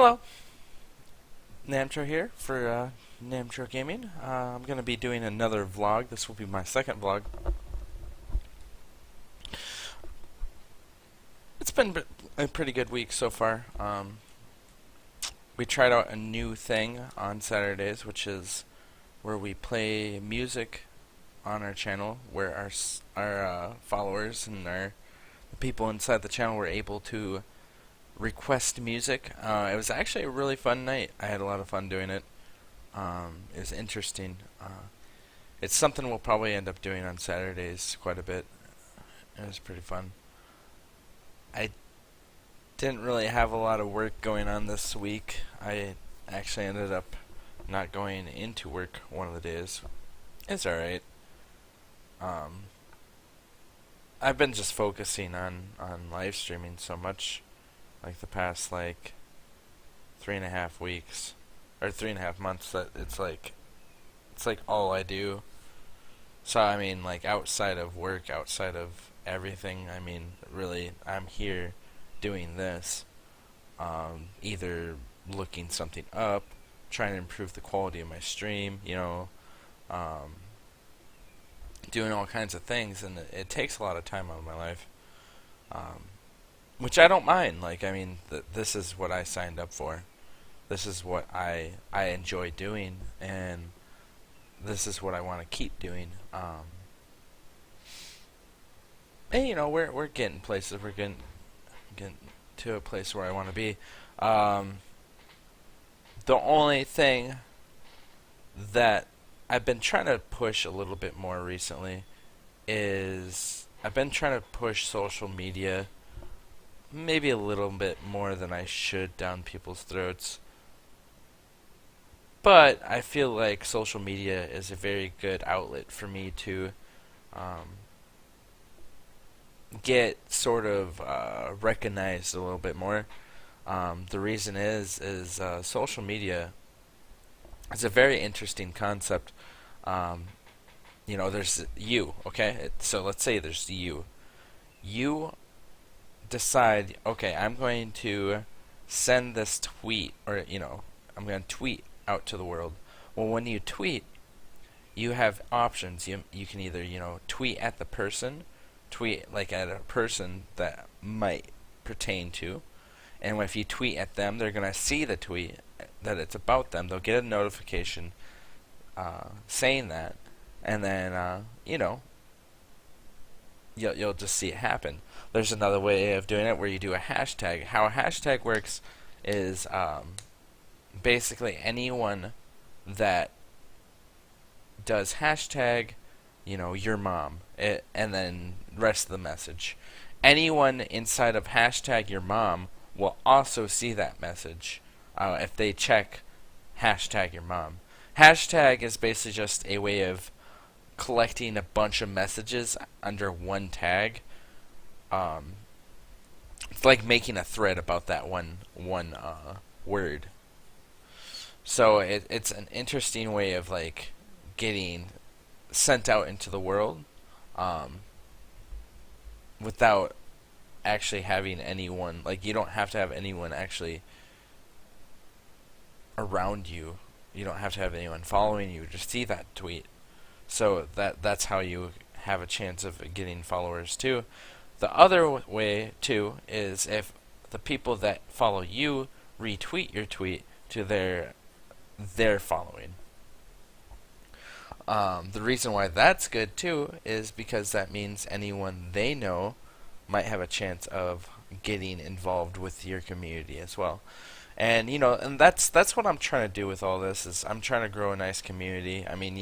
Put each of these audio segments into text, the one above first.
Hello, Namtro here for Namtro Gaming. I'm going to be doing another vlog. This will be my second vlog. It's been a pretty good week so far. We tried out a new thing on Saturdays, which is where we play music on our channel, where our followers and the people inside the channel were able to request music. It was actually a really fun night. I had a lot of fun doing it. It was interesting. It's something we'll probably end up doing on Saturdays quite a bit. It was pretty fun. I didn't really have a lot of work going on this week. I actually ended up not going into work one of the days. It's alright. I've been just focusing on live streaming so much, like the past 3.5 weeks or 3.5 months, that it's like all I do. So I mean, like, outside of work, outside of everything, I mean, really, I'm here doing this, either looking something up, trying to improve the quality of my stream, doing all kinds of things, and it takes a lot of time out of my life, which I don't mind. Like, I mean, this is what I signed up for. This is what I enjoy doing, and this is what I want to keep doing. And we're getting places. We're getting to a place where I want to be. The only thing that I've been trying to push a little bit more recently is I've been trying to push social media maybe a little bit more than I should down people's throats. But I feel like social media is a very good outlet for me to get sort of recognized a little bit more. The reason is social media is a very interesting concept. There's you, okay? So let's say there's you. You decide, okay, I'm going to send this tweet, or I'm going to tweet out to the world. Well, when you tweet, you have options. You can either tweet at the person, tweet like at a person that might pertain to, and if you tweet at them, they're gonna see the tweet that it's about them. They'll get a notification saying that, and then you'll just see it happen. There's another way of doing it where you do a hashtag. How a hashtag works is basically anyone that does hashtag, your mom, and then rest of the message. Anyone inside of hashtag your mom will also see that message if they check hashtag your mom. Hashtag is basically just a way of collecting a bunch of messages under one tag. It's like making a thread about that one word. So it's an interesting way of getting sent out into the world without actually having anyone, you don't have to have anyone actually around you. You don't have to have anyone following you to see that tweet. So that's how you have a chance of getting followers too. The other way too is if the people that follow you retweet your tweet to their following. The reason why that's good too is because that means anyone they know might have a chance of getting involved with your community as well. And and that's what I'm trying to do with all this. Is I'm trying to grow a nice community. I mean,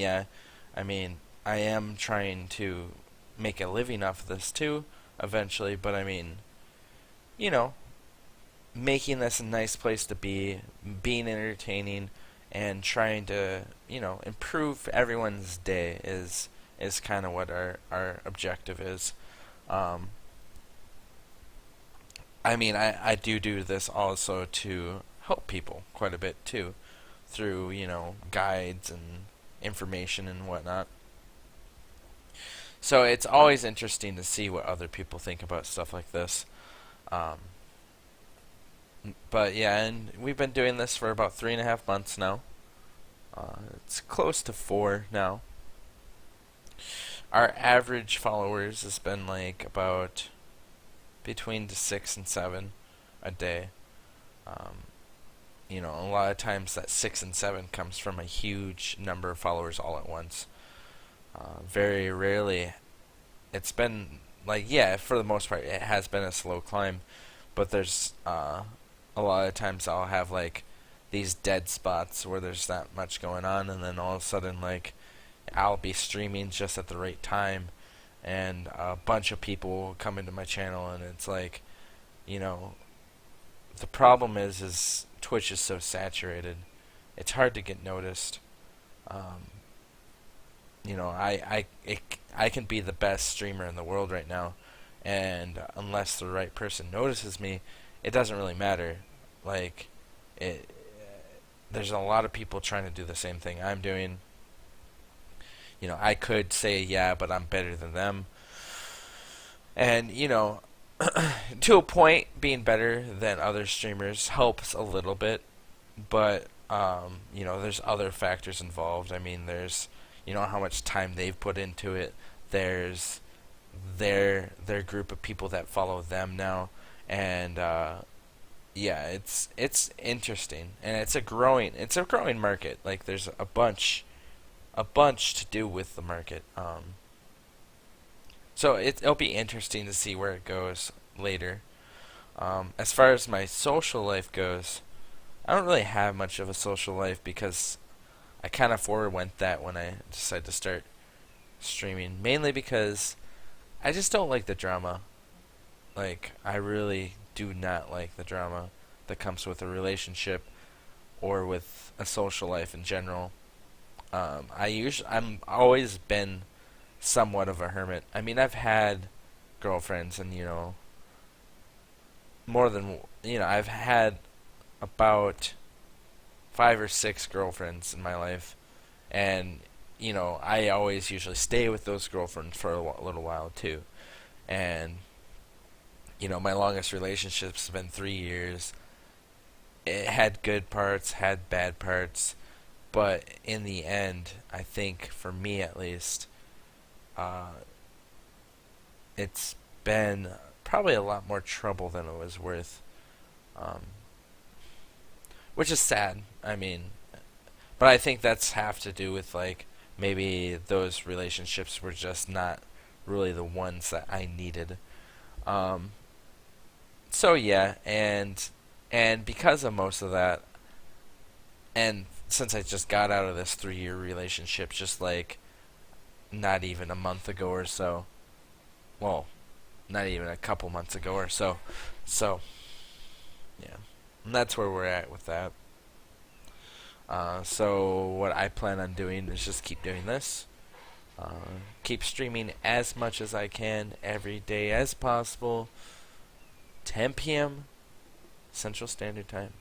I am trying to make a living off of this too eventually, but I mean, making this a nice place to be, being entertaining, and trying to improve everyone's day is kind of what our objective is. I do this also to help people quite a bit too, through guides and information and whatnot. So it's always interesting to see what other people think about stuff like this. But yeah, and we've been doing this for about 3.5 months now. It's close to 4 now. Our average followers has been like about between 6 and 7 a day. Um, a lot of times that 6 and 7 comes from a huge number of followers all at once. Very rarely, it's been like, yeah, for the most part, it has been a slow climb, but there's a lot of times I'll have like these dead spots where there's not much going on, and then all of a sudden, like, I'll be streaming just at the right time, and a bunch of people will come into my channel, and it's like, you know, the problem is Twitch is so saturated. It's hard to get noticed. Um, I can be the best streamer in the world right now, and unless the right person notices me, it doesn't really matter. Like, it, there's a lot of people trying to do the same thing I'm doing. I could say, yeah, but I'm better than them. And, to a point, being better than other streamers helps a little bit, but, there's other factors involved. I mean, there's, how much time they've put into it. There's their group of people that follow them now, and, yeah, it's interesting, and it's a growing market. Like, there's a bunch to do with the market. So it'll be interesting to see where it goes later. As far as my social life goes, I don't really have much of a social life because I kind of forwent that when I decided to start streaming. Mainly because I just don't like the drama. Like, I really do not like the drama that comes with a relationship or with a social life in general. I'm always been somewhat of a hermit. I mean, I've had girlfriends, and more than I've had about 5 or 6 girlfriends in my life, and I always usually stay with those girlfriends for a little while too. And my longest relationships have been 3 years. It had good parts, had bad parts, but in the end, I think for me at least, uh, it's been probably a lot more trouble than it was worth, um, which is sad. I mean, but I think that's have to do with like maybe those relationships were just not really the ones that I needed. Um, so yeah, and because of most of that, and since I just got out of this 3 year relationship, just like not even a month ago or so, well, not even a couple months ago or so, so yeah, and that's where we're at with that. So what I plan on doing is just keep doing this, keep streaming as much as I can every day as possible, 10 p.m. Central Standard Time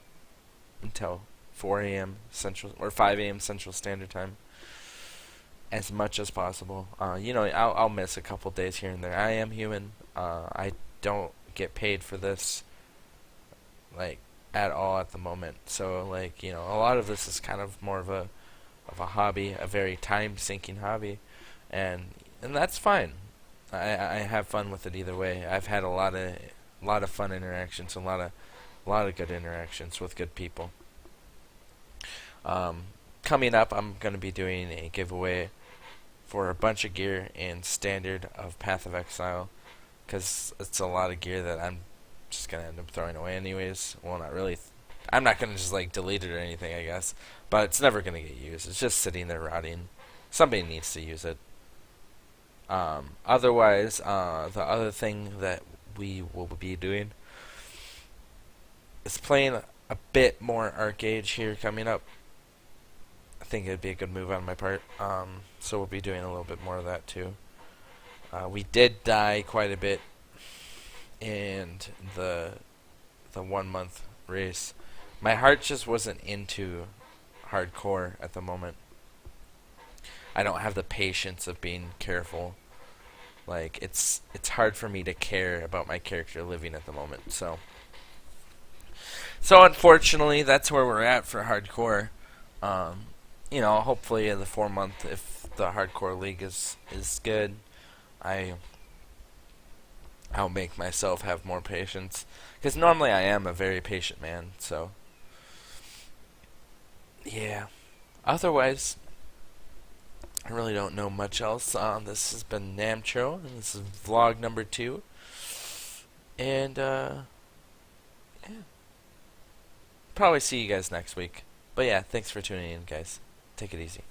until 4 a.m. Central or 5 a.m. Central Standard Time, as much as possible. I'll miss a couple days here and there. I am human. I don't get paid for this, like, at all at the moment. So, like, a lot of this is kind of more of a hobby, a very time sinking hobby, and that's fine. I have fun with it either way. I've had a lot of fun interactions, a lot of good interactions with good people. Um, Coming up, I'm going to be doing a giveaway for a bunch of gear in Standard of Path of Exile, because it's a lot of gear that I'm just going to end up throwing away anyways. Well, not really. I'm not going to just, like, delete it or anything, I guess, but it's never going to get used. It's just sitting there rotting. Somebody needs to use it. Otherwise, the other thing that we will be doing is playing a bit more arcade here coming up. I think it'd be a good move on my part. So we'll be doing a little bit more of that too. We did die quite a bit in the 1 month race. My heart just wasn't into hardcore at the moment. I don't have the patience of being careful. Like, it's hard for me to care about my character living at the moment. So So unfortunately, that's where we're at for hardcore. Um, hopefully in the 4 month, if the hardcore league is good, I I'll make myself have more patience. Because normally I am a very patient man. So yeah. Otherwise, I really don't know much else. This has been Namtro, and this is vlog number 2. And yeah, probably see you guys next week. But yeah, thanks for tuning in, guys. Take it easy.